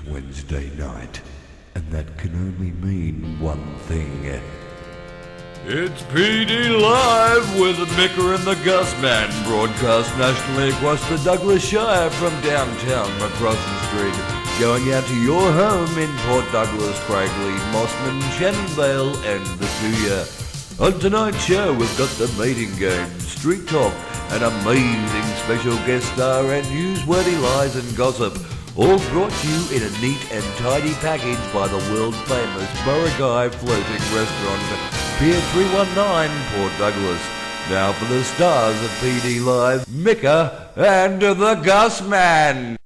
Wednesday night, and that can only mean one thing. It's PD Live with Micka and the Gusman, broadcast nationally across the Douglas Shire from downtown McCrossan Street, going out to your home in Port Douglas, Craigleith, Mossman, Shannon Vale and the Tuya. On tonight's show we've got the mating game, street talk, an amazing special guest star and newsworthy lies and gossip, all brought to you in a neat and tidy package by the world famous Burragai Floating Restaurant, Pier 319, Port Douglas. Now for the stars of PD Live, Micka and the Gusman.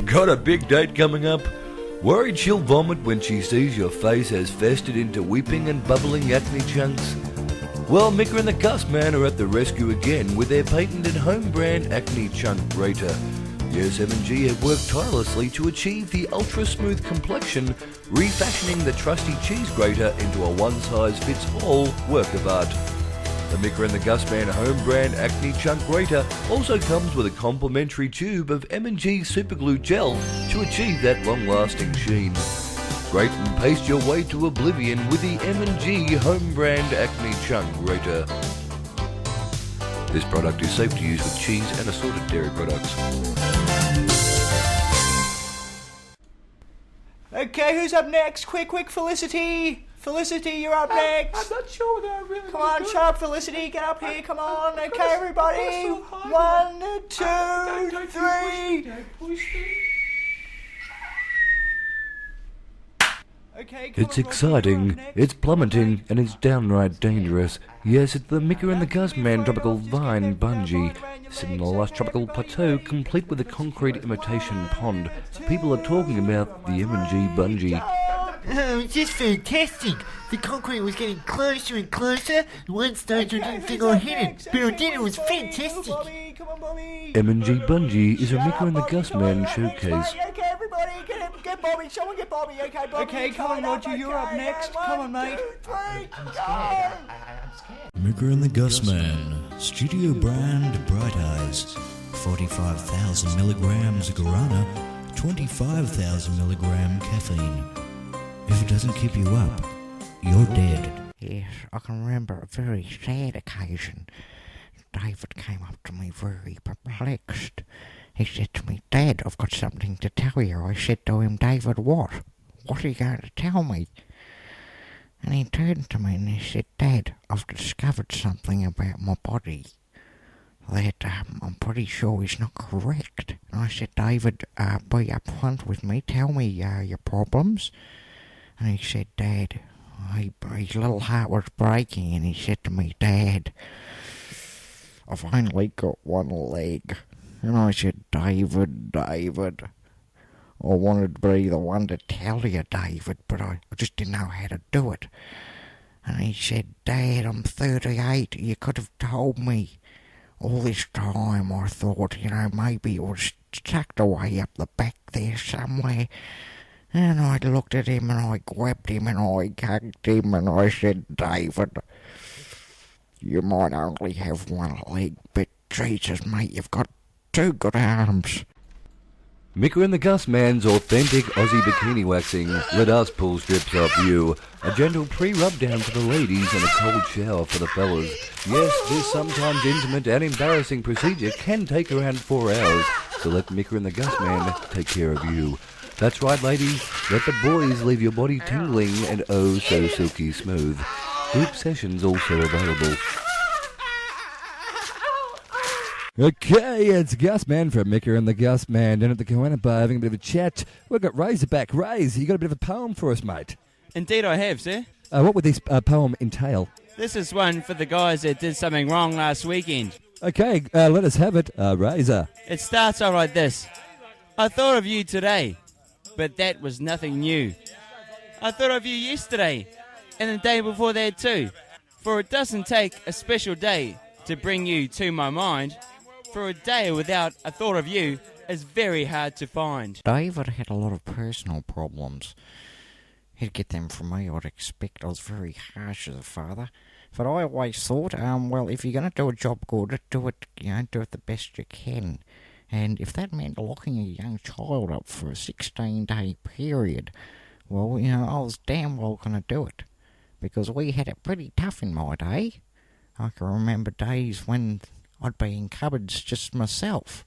Got a big date coming up? Worried she'll vomit when she sees your face has festered into weeping and bubbling acne chunks? Well, Micka and the Gusman are at the rescue again with their patented home brand acne chunk grater. Yes, M&G have worked tirelessly to achieve the ultra-smooth complexion, refashioning the trusty cheese grater into a one-size-fits-all work of art. The Micka and the Gusman home brand acne chunk grater also comes with a complimentary tube of M&G superglue gel to achieve that long-lasting sheen. Grate and paste your way to oblivion with the M&G home brand acne chunk grater. This product is safe to use with cheese and assorted dairy products. Okay, who's up next? Quick, Felicity! Felicity, you're up next! I'm not sure whether I really Come on, shut up, Felicity, get up here, come on, okay, everybody? 1, 2, 3. Okay, It's exciting, it's plummeting, and it's downright dangerous. Yes, it's the Micka and the Gusman tropical vine bungee. Sitting on a lush tropical plateau, complete with a concrete imitation pond. People are talking about the M&G bungee. Oh, it's just fantastic. The concrete was getting closer and closer. At one stage I didn't think I hit it, but I did. It was fantastic. M&G bungee is a Micka and the Gusman showcase. Okay, everybody, get Bobby, someone get Bobby, okay, Bobby. Okay, come on, Roger, you're up next. Come on, mate. 1, 2, 3, go! Micka and the Gusman, studio brand Bright Eyes, 45,000 milligrams guarana, 25,000 milligram caffeine. If it doesn't keep you up, you're dead. Yes, I can remember a very sad occasion. David came up to me very perplexed. He said to me, "Dad, I've got something to tell you." I said to him, "David, what? What are you going to tell me?" And he turned to me and he said, "Dad, I've discovered something about my body that I'm pretty sure is not correct." And I said, "David, be upfront with me. Tell me your problems." And he said, "Dad," his little heart was breaking, and he said to me, "Dad, I've only got one leg." And I said, David, I wanted to be the one to tell you, David, but I just didn't know how to do it. And he said, "Dad, I'm 38. You could have told me. All this time I thought, maybe it was tucked away up the back there somewhere." And I looked at him and I grabbed him and I hugged him and I said, "David, you might only have one leg, but Jesus, mate, you've got 2 good arms." Micka and the Gusman's authentic Aussie bikini waxing. Let us pull strips off you. A gentle pre-rub down for the ladies and a cold shower for the fellas. Yes, this sometimes intimate and embarrassing procedure can take around 4 hours, so let Micka and the Gusman take care of you. That's right, ladies, let the boys leave your body tingling and oh so silky smooth. Group sessions also available. Okay, it's Gusman from Micka and the Gusman down at the Koana Bar having a bit of a chat. We've got Razor back. Raze, you got a bit of a poem for us, mate? Indeed I have, sir. What would this poem entail? This is one for the guys that did something wrong last weekend. Okay, let us have it, Razor. It starts out like this. I thought of you today, but that was nothing new. I thought of you yesterday, and the day before that too. For it doesn't take a special day to bring you to my mind. For a day without a thought of you is very hard to find. David had a lot of personal problems. He'd get them from me, I'd expect. I was very harsh as a father. But I always thought, well, if you're going to do a job good, do it the best you can. And if that meant locking a young child up for a 16-day period, well, I was damn well going to do it. Because we had it pretty tough in my day. I can remember days when I'd be in cupboards just myself.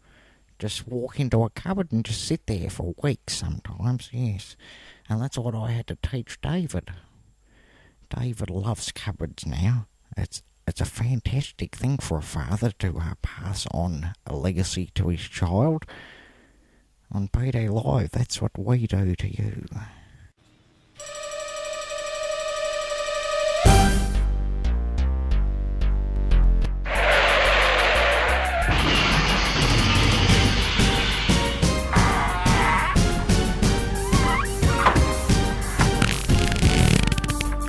Just walk into a cupboard and just sit there for weeks sometimes, yes. And that's what I had to teach David. David loves cupboards now. It's a fantastic thing for a father to pass on a legacy to his child. On PD Live, that's what we do to you.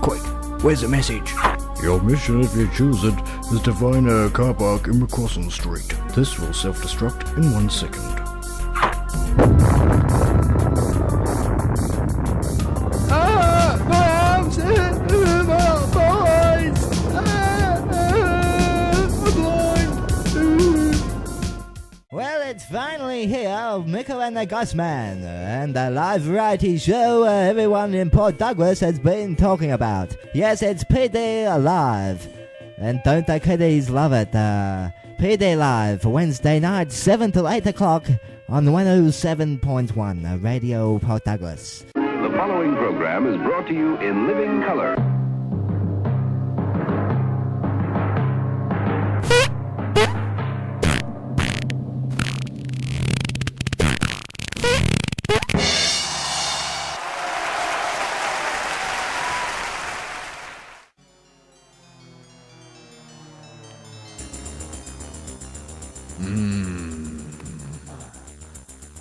Quick, where's the message? Your mission, if you choose it, is to find a car park in McCrossan Street. This will self-destruct in 1 second. Well, it's finally here, Micka and the Gusman, and the live variety show everyone in Port Douglas has been talking about. Yes, it's PD Live, and don't the kiddies love it? PD Live, Wednesday night, 7 till 8 o'clock on 107.1 Radio Port Douglas. The following program is brought to you in living color.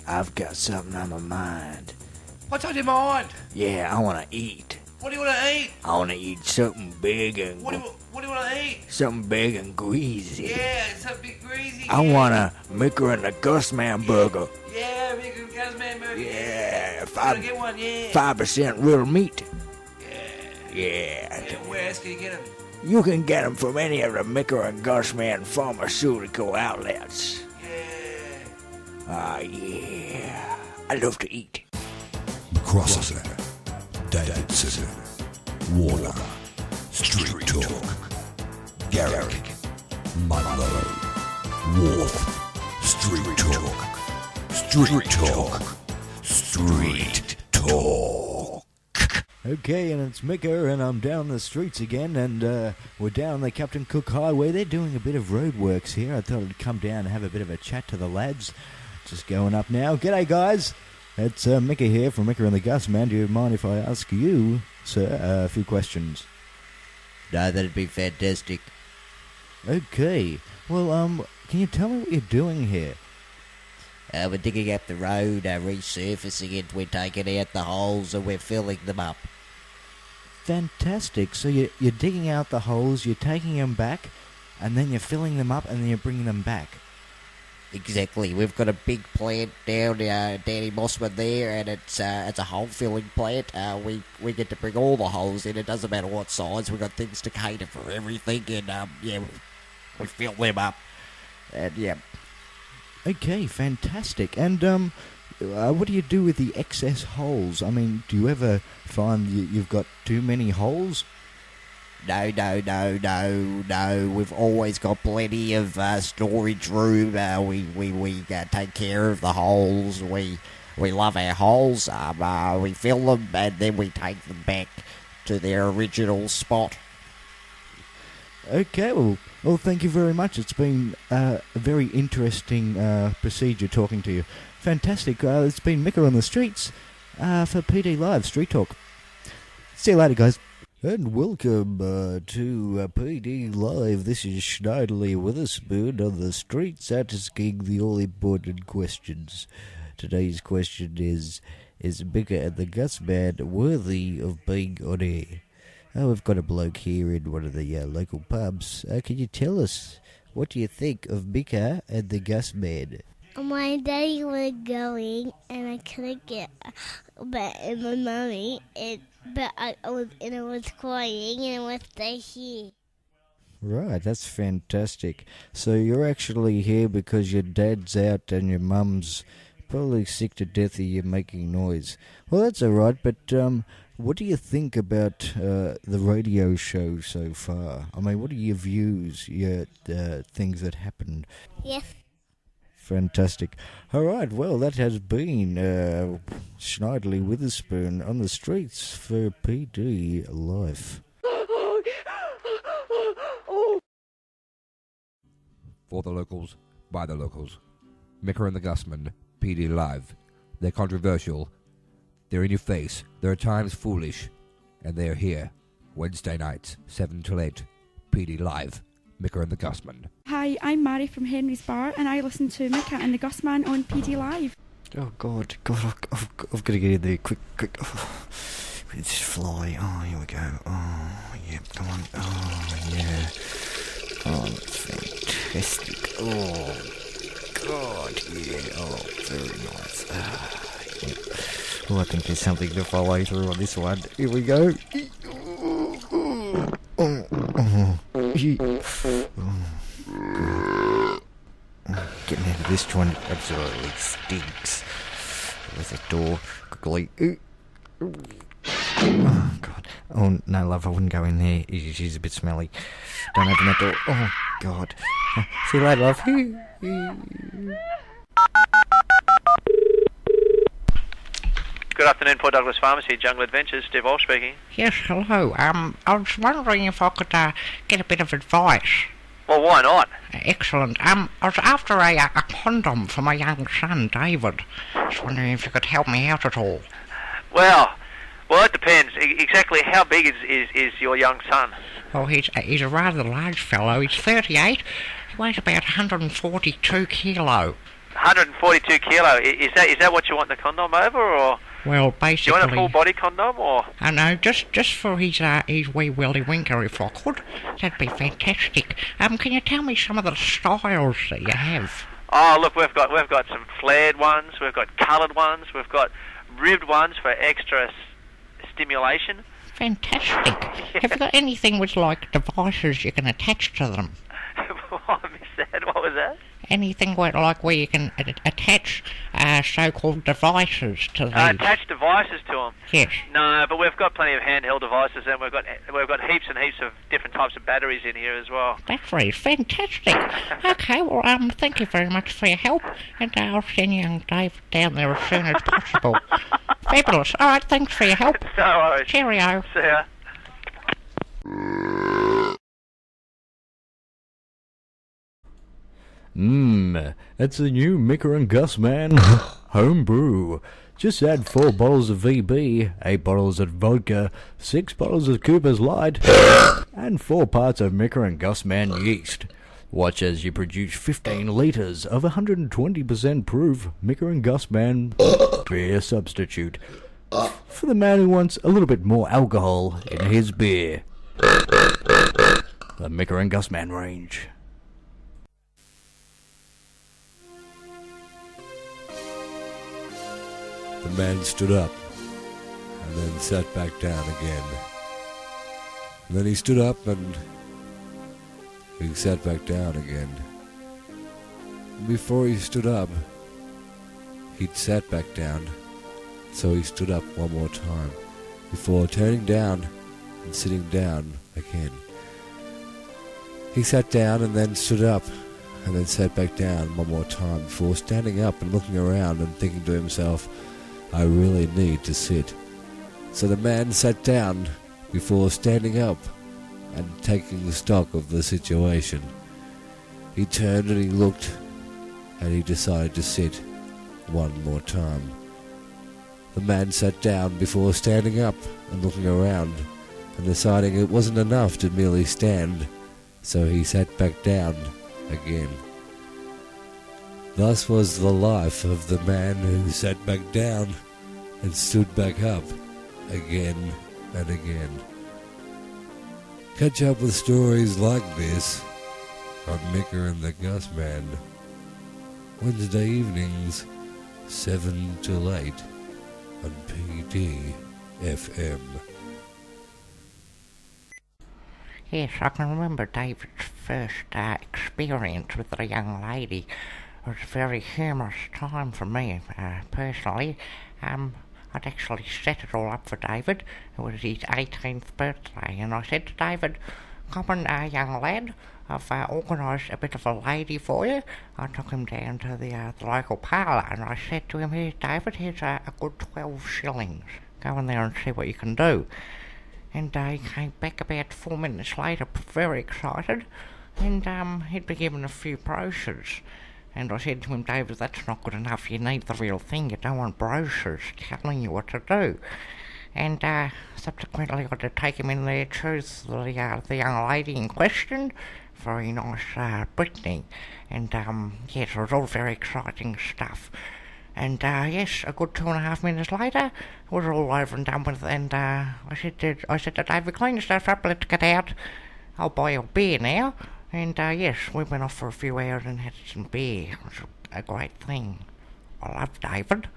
I've got something on my mind. What's on your mind? Yeah, I want to eat. What do you want to eat? I want to eat something big and What do you want to eat? something big and greasy. Yeah, something greasy. I want a Micka and the Gusman burger. Yeah, Micka the Gusman burger. Yeah, Gotta get one, yeah. 5% real meat. Yeah. Yeah. Where else can you get them? You can get them from any of the Micka and Gusman pharmaceutical outlets. Yeah. Yeah. I love to eat. McCrossan, Davidson, Warner, Street Talk, Garrick, Munro, Wharf, Street Talk, Street Talk, Street Talk. Okay, and it's Micka, and I'm down the streets again, and we're down the Captain Cook Highway. They're doing a bit of roadworks here. I thought I'd come down and have a bit of a chat to the lads. Just going up now. G'day, guys. It's Micka here from Micka and the Gusman. Do you mind if I ask you, sir, a few questions? No, that'd be fantastic. Okay. Well, can you tell me what you're doing here? We're digging up the road, resurfacing it, we're taking out the holes and we're filling them up. Fantastic. So you're digging out the holes, you're taking them back, and then you're filling them up, and then you're bringing them back. Exactly. We've got a big plant down Danny Mossman there, and it's a hole filling plant. We get to bring all the holes in. It doesn't matter what size. We've got things to cater for everything, and we fill them up. And yeah. Okay, fantastic. And what do you do with the excess holes? I mean, do you ever find you've got too many holes? No. We've always got plenty of storage room. We take care of the holes. We love our holes. We fill them and then we take them back to their original spot. Okay, well, thank you very much. It's been a very interesting procedure talking to you. Fantastic. It's been Micka on the streets for PD Live Street Talk. See you later, guys. And welcome to PD Live. This is Schneiderly Witherspoon on the streets asking the all-important questions. Today's question is Micka and the Gusman worthy of being on air? Oh, we've got a bloke here in one of the local pubs. Can you tell us, what do you think of Micka and the Gusman? My daddy was going, and I couldn't get back in my mommy, but I was crying, and I was stay here. Right, that's fantastic. So you're actually here because your dad's out and your mum's probably sick to death of you making noise. Well, that's all right, but what do you think about the radio show so far? I mean, what are your views, your things that happened? Yes. Fantastic. All right, well, that has been Schneidley Witherspoon on the streets for PD Life. For the locals, by the locals. Micka and the Gusman, PD Live. They're controversial. They're in your face. They're at times foolish. And they're here. Wednesday nights, 7 till 8. PD Live. Micka and the Gusman. Hi, I'm Mary from Henry's Bar, and I listen to Micka and the Gusman on PD Live. Oh, God, I've got to get in there, quick. Oh, it's fly. Oh, here we go. Oh, yeah, come on. Oh, yeah. Oh, fantastic. Oh, God, yeah. Oh, very nice. Yeah. Oh, I think there's something to follow through on this one. Here we go. Getting out of this one absolutely stinks. There's the door. Quickly. Oh, God. Oh, no, love, I wouldn't go in there. She's a bit smelly. Don't open that door. Oh, God. See you later, love. Good afternoon, Port Douglas Pharmacy, Jungle Adventures. Steve Walsh speaking. Yes, hello. I was wondering if I could get a bit of advice. Well, why not? Excellent. I was after a condom for my young son, David. I was wondering if you could help me out at all. Well, it depends. Exactly how big is your young son? Well, he's a rather large fellow. He's 38. He weighs about 142 kilo. 142 kilo. Is that what you want the condom over, or? Well, basically... Do you want a full body condom, or? No, just for his wee willy winker, if I could. That'd be fantastic. Can you tell me some of the styles that you have? Oh, look, we've got some flared ones, we've got coloured ones, we've got ribbed ones for extra stimulation. Fantastic. Have you got anything with, like, devices you can attach to them? I missed that. What was that? Anything where you can attach so-called devices to these? Attach devices to them? Yes. No, but we've got plenty of handheld devices, and we've got heaps and heaps of different types of batteries in here as well. Batteries, fantastic. Okay, well, thank you very much for your help, and I'll send young Dave down there as soon as possible. Fabulous. All right, thanks for your help. No worries. Cheerio. See ya. That's the new Micka and Gusman home brew. Just add 4 bottles of VB, 8 bottles of vodka, 6 bottles of Cooper's Light, and 4 parts of Micka and Gusman yeast. Watch as you produce 15 litres of 120% proof Micka and Gusman beer substitute. For the man who wants a little bit more alcohol in his beer. The Micka and Gusman range. The man stood up and then sat back down again. And then he stood up and he sat back down again. And before he stood up, he'd sat back down, so he stood up one more time before turning down and sitting down again. He sat down and then stood up and then sat back down one more time before standing up and looking around and thinking to himself, I really need to sit. So the man sat down before standing up and taking stock of the situation. He turned and he looked and he decided to sit one more time. The man sat down before standing up and looking around and deciding it wasn't enough to merely stand, so he sat back down again. Thus was the life of the man who sat back down and stood back up again and again. Catch up with stories like this on Micka and the Gusman, Wednesday evenings, 7 till 8 on PD FM. Yes, I can remember David's first experience with a young lady. It was a very humorous time for me, personally. I'd actually set it all up for David. It was his 18th birthday, and I said to David, "Come on, young lad, I've organised a bit of a lady for you." I took him down to the local parlour, and I said to him, "Here, David, here's a good 12 shillings. Go in there and see what you can do." And he came back about 4 minutes later, very excited, and he'd be given a few brochures. And I said to him, "David, that's not good enough. You need the real thing. You don't want brochures telling you what to do." And subsequently I had to take him in there, choose the young lady in question. Very nice Brittany. And yes, it was all very exciting stuff. And yes, a good 2.5 minutes later, it was all over and done with. And I said to David, "Clean yourself up, let's get out. I'll buy you a beer now." And yes, we went off for a few hours and had some beer. It was a great thing. I love David.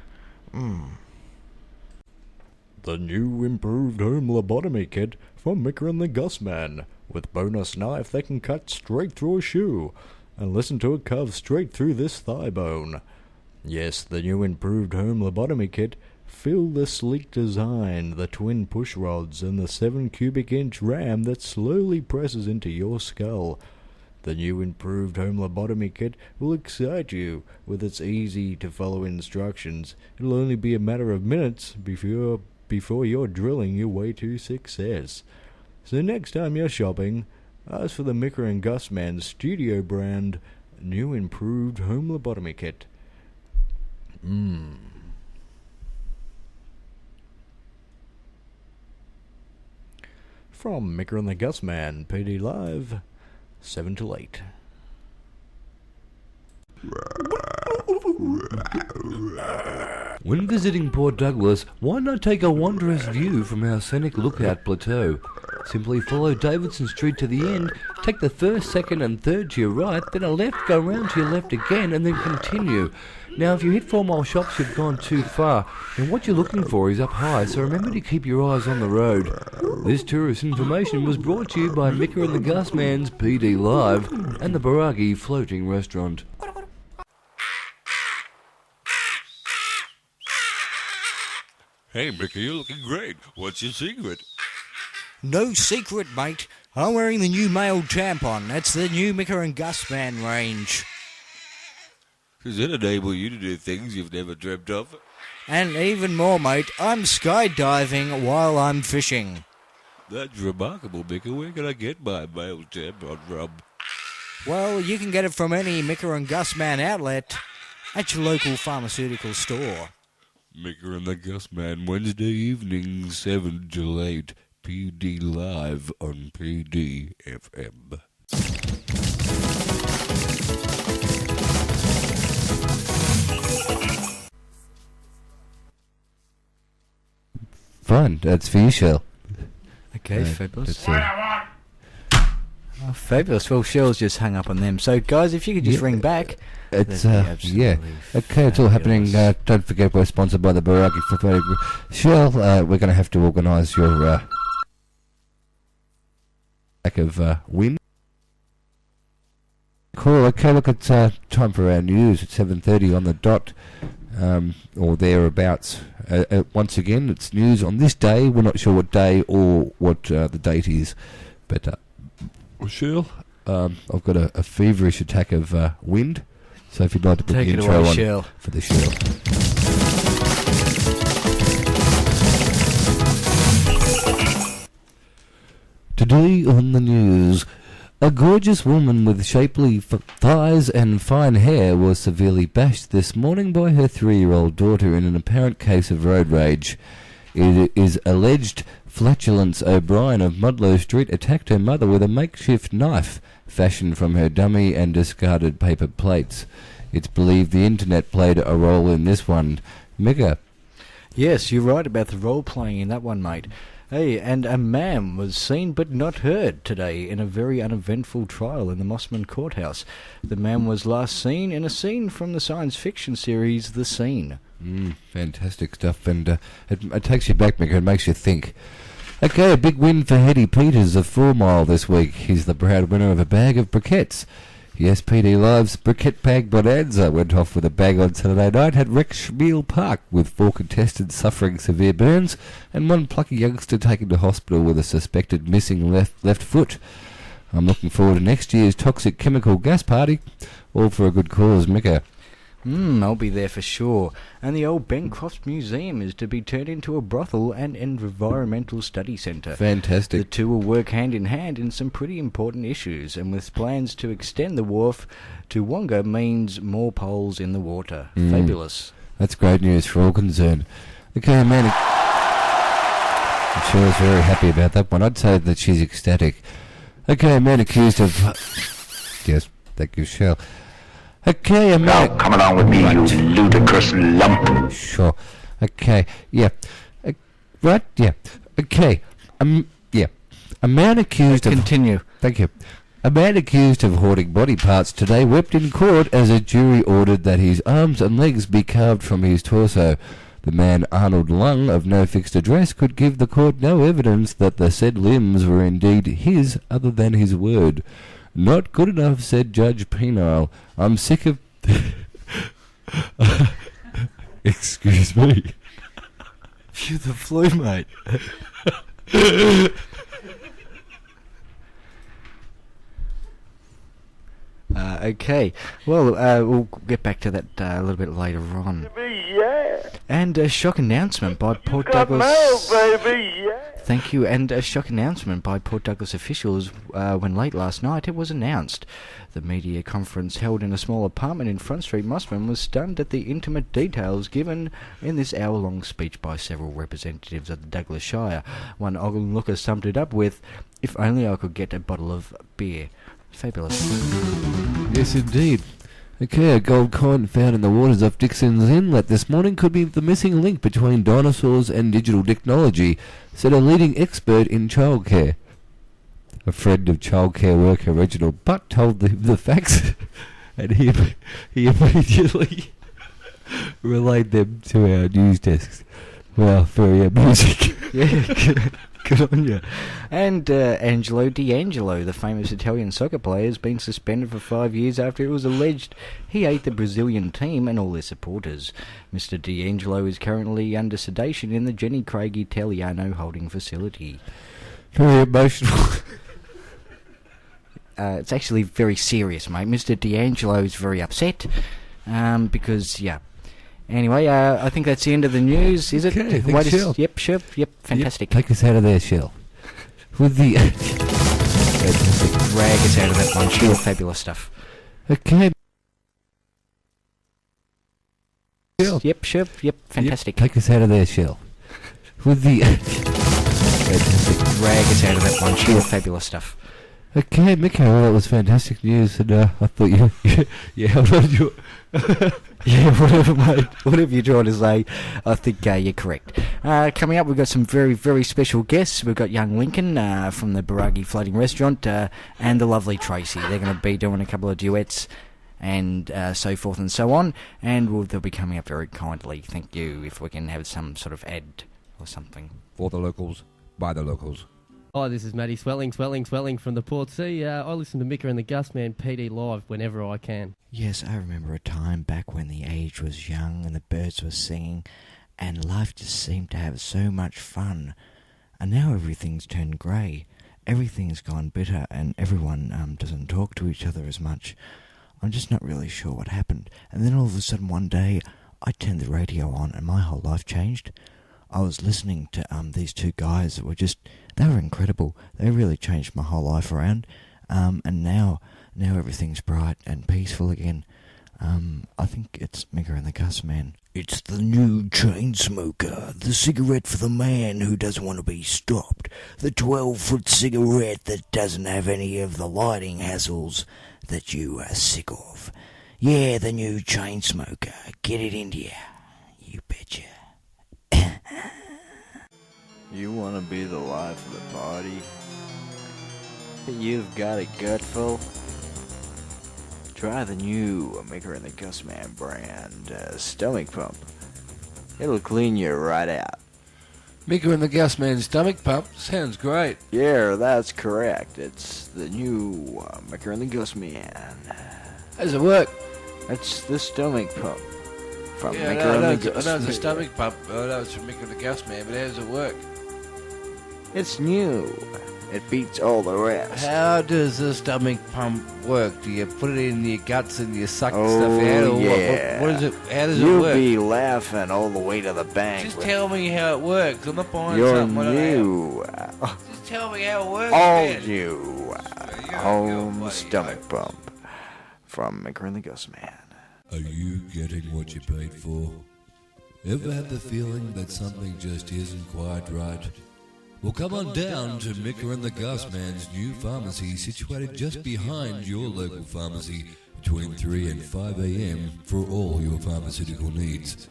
The new improved home lobotomy kit from Micka and the Gusman, with bonus knife that can cut straight through a shoe, and listen to it carve straight through this thigh bone. Yes, the new improved home lobotomy kit. Feel the sleek design, the twin push rods, and the 7 cubic inch ram that slowly presses into your skull. The new improved home lobotomy kit will excite you with its easy-to-follow instructions. It'll only be a matter of minutes before you're drilling your way to success. So next time you're shopping, ask for the Micka and Gusman Studio brand new improved home lobotomy kit. From Micka and the Gusman, PD Live, 7 till 8. When visiting Port Douglas, why not take a wondrous view from our scenic lookout plateau? Simply follow Davidson Street to the end, take the first, second and third to your right, then a left, go round to your left again and then continue. Now if you hit 4 Mile Shops you've gone too far, and what you're looking for is up high, so remember to keep your eyes on the road. This tourist information was brought to you by Micka and the Gusman's PD Live and the Baragi Floating Restaurant. Hey, Micka, you're looking great. What's your secret? No secret, mate. I'm wearing the new male tampon. That's the new Micka and Gusman range. Does it enable you to do things you've never dreamt of? And even more, mate, I'm skydiving while I'm fishing. That's remarkable, Micka. Where can I get my male tampon from? Well, you can get it from any Micka and Gusman outlet at your local pharmaceutical store. Micka and the Gusman, Wednesday evening, 7 till 8. PD Live on PD FM. Fine, that's for you, Shell. Okay, fabulous. Fabulous. Well, Shell's just hung up on them. So, guys, if you could just ring back. It's, yeah. Okay, it's all happening. Don't forget we're sponsored by the Baraki for Shell, we're going to have to organise your lack of win. Cool. Okay, look, it's time for our news. It's 7:30 on the dot, or thereabouts. Once again, it's news on this day. We're not sure what day or what the date is, but Shell, I've got a feverish attack of wind. So if you'd like to put the intro on Shell. For the Shell. Today on the news, a gorgeous woman with shapely thighs and fine hair was severely bashed this morning by her 3-year-old daughter in an apparent case of road rage. It is alleged Flatulence O'Brien of Mudlow Street attacked her mother with a makeshift knife fashioned from her dummy and discarded paper plates. It's believed the internet played a role in this one. Micka. Yes, you're right about the role playing in that one, mate. Hey, and a man was seen but not heard today in a very uneventful trial in the Mossman Courthouse. The man was last seen in a scene from the science fiction series The Scene. Fantastic stuff, and it takes you back, Micka. It makes you think. Okay, a big win for Hetty Peters of 4 Mile this week. He's the proud winner of a bag of briquettes. Yes, PD Live's Briquette Bag Bonanza went off with a bang on Saturday night at Rexmiel Park with 4 contestants suffering severe burns and 1 plucky youngster taken to hospital with a suspected missing left foot. I'm looking forward to next year's Toxic Chemical Gas Party, all for a good cause, Micka. I'll be there for sure. And the old Ben Crofts Museum is to be turned into a brothel and environmental study centre. Fantastic. The two will work hand in hand in some pretty important issues, and with plans to extend the wharf to Wonga means more poles in the water. Fabulous. That's great news for all concerned. Okay, Amanda. I'm sure is very happy about that one. I'd say that she's ecstatic. Okay, a man accused of... Yes, thank you, Shell. Okay, a man... Now, come along with me, you ludicrous lump. Sure. Okay, yeah. Right, yeah. Okay, yeah. A man accused of... Continue. Thank you. A man accused of hoarding body parts today wept in court as a jury ordered that his arms and legs be carved from his torso. The man Arnold Lung, of no fixed address, could give the court no evidence that the said limbs were indeed his other than his word. Not good enough, said Judge Penile. I'm sick of... Excuse me. You the flu, mate. Okay. Well, we'll get back to that a little bit later on. And a shock announcement by Port Douglas... Thank you. And a shock announcement by Port Douglas officials when late last night it was announced. The media conference held in a small apartment in Front Street, Mossman, was stunned at the intimate details given in this hour-long speech by several representatives of the Douglas Shire. One onlooker summed it up with, "If only I could get a bottle of beer." Fabulous. Yes, indeed. Okay, a gold coin found in the waters of Dixon's Inlet this morning could be the missing link between dinosaurs and digital technology, said a leading expert in childcare. A friend of childcare worker Reginald Butt told the facts, and he immediately relayed them to our news desks. Well, very amusing. Yeah, good on you. And Angelo D'Angelo, the famous Italian soccer player, has been suspended for 5 years after it was alleged he ate the Brazilian team and all their supporters. Mr. D'Angelo is currently under sedation in the Jenny Craig Italiano holding facility. Very emotional. It's actually very serious, mate. Mr. D'Angelo is very upset because, yeah. Anyway, I think that's the end of the news, is it? Okay, thanks, Shell. Yep, sure, yep, fantastic. Yep, take us out of there, Shell. With the... Drag us out of that one, sure, fabulous stuff. Okay. Shell. Yep, sure, yep, fantastic. Yep, take us out of there, Shell. With the... Drag us out of that one, sure, fabulous stuff. Okay, Micka, well, that was fantastic news, and I thought yeah, hold on, you... Yeah, whatever, mate. Whatever you're trying to say, I think you're correct. Coming up, we've got some very, very special guests. We've got young Lincoln from the Baragi Floating Restaurant and the lovely Tracy. They're going to be doing a couple of duets and so forth and so on, and they'll be coming up very kindly. Thank you, if we can have some sort of ad or something. For the locals, by the locals. Hi, this is Matty Swelling from the Port Sea. I listen to Micka and the Gusman PD live whenever I can. Yes, I remember a time back when the age was young and the birds were singing and life just seemed to have so much fun. And now everything's turned grey. Everything's gone bitter and everyone doesn't talk to each other as much. I'm just not really sure what happened. And then all of a sudden one day I turned the radio on and my whole life changed. I was listening to these two guys that were they were incredible. They really changed my whole life around. And now everything's bright and peaceful again. I think it's Micka and the Gusman. It's the new chain smoker, the cigarette for the man who doesn't want to be stopped, the 12-foot cigarette that doesn't have any of the lighting hassles that you are sick of. Yeah, the new chain smoker. Get it into you. You betcha. You want to be the life of the party? You've got a gutful? Try the new Micka and the Gusman brand stomach pump. It'll clean you right out. Micka and the Gusman stomach pump sounds great. Yeah, that's correct. It's the new Micka and the Gusman. How does it work? That's the stomach pump from Yeah, Micka and the I know it's a Gusman. stomach pump. I know it's from Micka and the Gusman, but how does it work? It's new. It beats all the rest. How does the stomach pump work? Do you put it in your guts and you suck Oh, stuff out, or yeah. what is it? How does it You'll work? be laughing all the way to the bank. Just tell me how it works. I'm not buying You're something. I don't know. new. Just tell me how it works. All man. new. Home stomach pump from Micka and the Gusman. Are you getting what you paid for? Ever had the feeling that something just isn't quite right? Well, come on down to Micka and the Gusman's new pharmacy situated just behind your local pharmacy between 3 and 5 a.m. for all your pharmaceutical needs.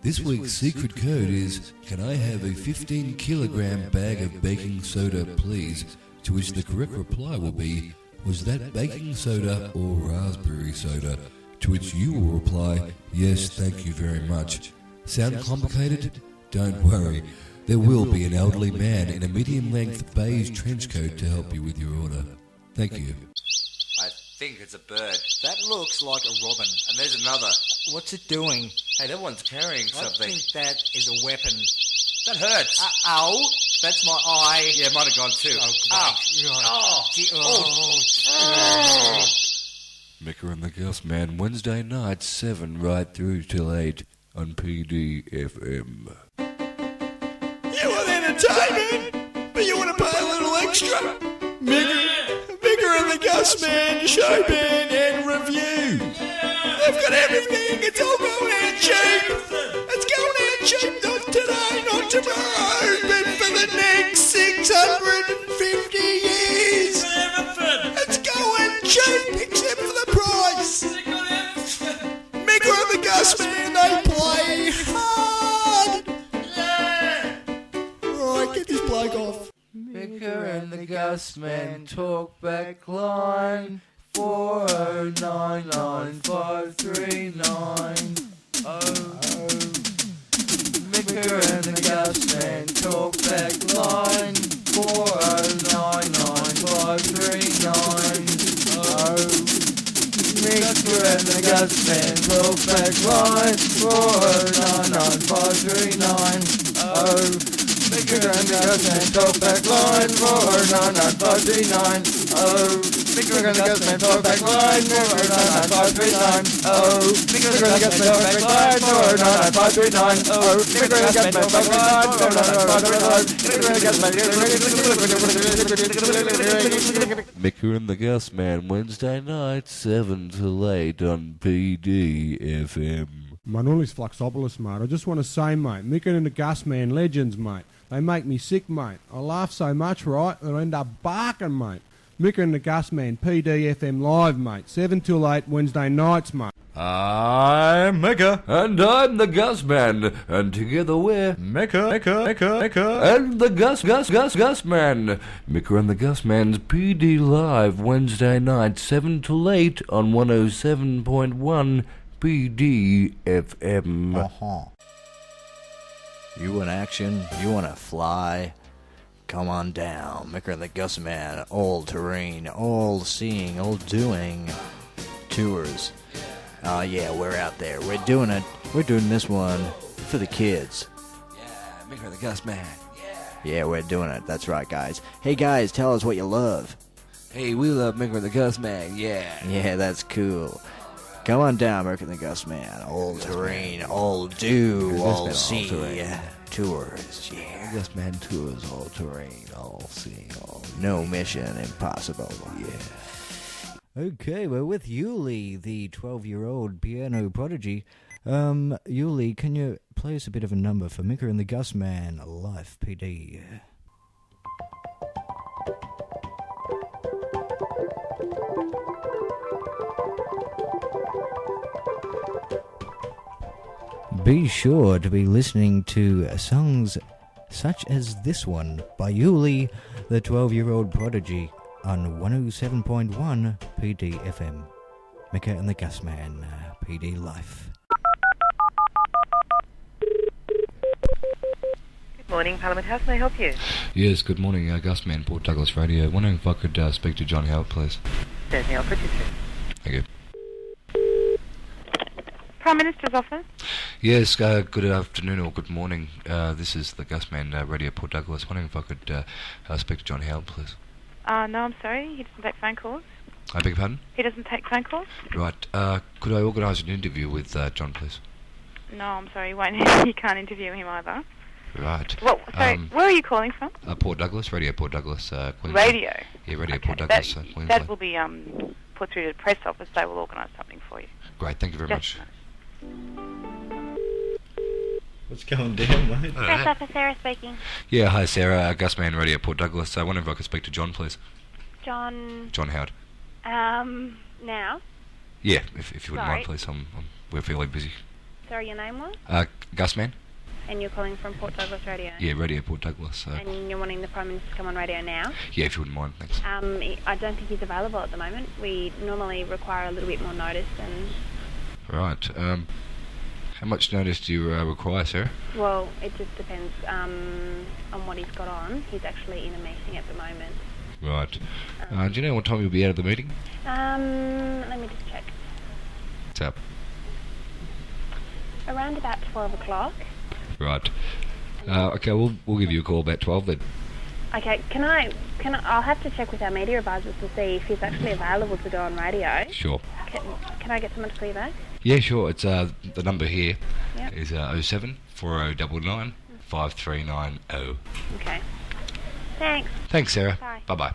This week's secret code is, can I have a 15 kilogram bag of baking soda, please? To which the correct reply will be, was that baking soda or raspberry soda? To which you will reply, yes, thank you very much. Sound complicated? Don't worry. There will be an elderly man in a medium-length beige trench coat to help you with your order. Thank you. I think it's a bird. That looks like a robin. And there's another. What's it doing? Hey, that one's carrying I something. think that is a weapon. That hurts. Ow! That's my eye. Yeah, mine have gone too. Oh, Micka and the Gusman, Wednesday night, 7 right through till 8 on PDFM. You want entertainment, but you want to pay a little extra? Micka and the Gusman show band and review. They've got everything. It's all going out cheap. It's going out cheap, not today, not tomorrow, but for the next 650 years. It's going cheap, except for the price. Micka and the Gusman, they play hard. Right, get this bloke off. Micka and the Gusman talk back line 4099539. Micka and the Gusman talk back line 4099539. Micka and the Gusman talk back line 4099539. Micka and the Gusman talk back line 4099539. Micka and the Gusman talk back line 4099539. Micka and the Gusman talk back line 4099539. Micka and the Gusman talk back line 4099539. Micka and the Gusman, Wednesday night, 7 till 8 on PDFM. My name is Fluxopolis, mate. I just want to say, mate, Micka and the Gusman, legends, mate. They make me sick, mate. I laugh so much, right, that I end up barking, mate. Micka and the Gusman, PDFM live, mate. 7 till 8 Wednesday nights, mate. I'm Micka. And I'm the Gusman. And together we're Micka. and the Gusman. Micka and the Gusman's PD Live, Wednesday night, 7 till 8 on 107.1 PDFM. You want action? You want to fly? Come on down. Micka and the Gusman, all terrain, all seeing, all doing tours. Yeah, we're out there. We're doing it. We're doing this one for the kids. Yeah, Micka and the Gusman. Yeah, we're doing it. That's right, guys. Hey, guys, tell us what you love. Hey, we love Micka and the Gusman, yeah. Yeah, that's cool. Come on down, Micka and the Gusman. All terrain, all do, all see. Tours, yeah. Gusman tours, all terrain, all seeing, all. No mission impossible. Yeah. Okay, we're with Yuli, the 12-year-old piano prodigy. Yuli, can you play us a bit of a number for Micka and the Gusman, Life PD? Be sure to be listening to songs such as this one by Yuli, the 12-year-old prodigy, on 107.1 PD FM. Micka and the Gusman, PD Life. Good Morning, Parliament House. May I help you? Yes, good morning, Gusman, Port Douglas Radio. Wondering if I could speak to John Howard, please. Certainly, I'll put you through. Thank you. Prime Minister's office. Yes, good afternoon or good morning. This is the Gusman Radio Port Douglas. Wondering if I could speak to John Howard, please. No, I'm sorry. He doesn't take phone calls. I beg your pardon? He doesn't take phone calls? Right. Could I organise an interview with John, please? No, I'm sorry. You can't interview him either. Right. Well, sorry, where are you calling from? Port Douglas, Radio Port Douglas, Queensland. Radio? Yeah, Radio Okay, Port Douglas, Queensland. that will be put through to the press office. They will organise something for you. Great, thank you very much. What's going down, mate? Press office, Sarah speaking. Yeah, hi Sarah, Gusman Radio Port Douglas. I wonder if I could speak to John, please. John. John Howard. Now? Yeah, if you wouldn't Sorry. mind, please. We're fairly busy. Sorry, your name was? Gusman? And you're calling from Port Douglas Radio? Yeah, Radio Port Douglas. And you're wanting the Prime Minister to come on radio now? Yeah, if you wouldn't mind, thanks. I don't think he's available at the moment. We normally require a little bit more notice and... Right. How much notice do you require, Sarah? Well, it just depends on what he's got on. He's actually in a meeting at the moment. Right. Do you know what time you'll be out of the meeting? Let me just check. What's up? Around about 12 o'clock. Right. Okay, we'll give you a call about 12 then. Okay, I'll have to check with our media advisors to see if he's actually available to go on radio. Sure. Can I get someone to call you back? Yeah, sure. It's the number here Yep. is 07 4099 5390. Okay. Thanks. Thanks, Sarah. Bye. Bye-bye.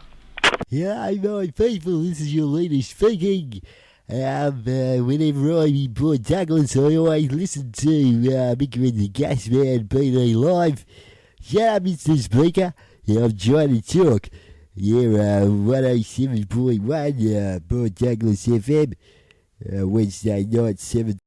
Yeah, my people, this is your leader speaking. Whenever I'm in Port Douglas, I always listen to Micka and the Gusman PD Live. Shut up, Mr. Speaker. Yeah, I'm trying to talk. Yeah, 107.1 Port Douglas FM. Wednesday night, 7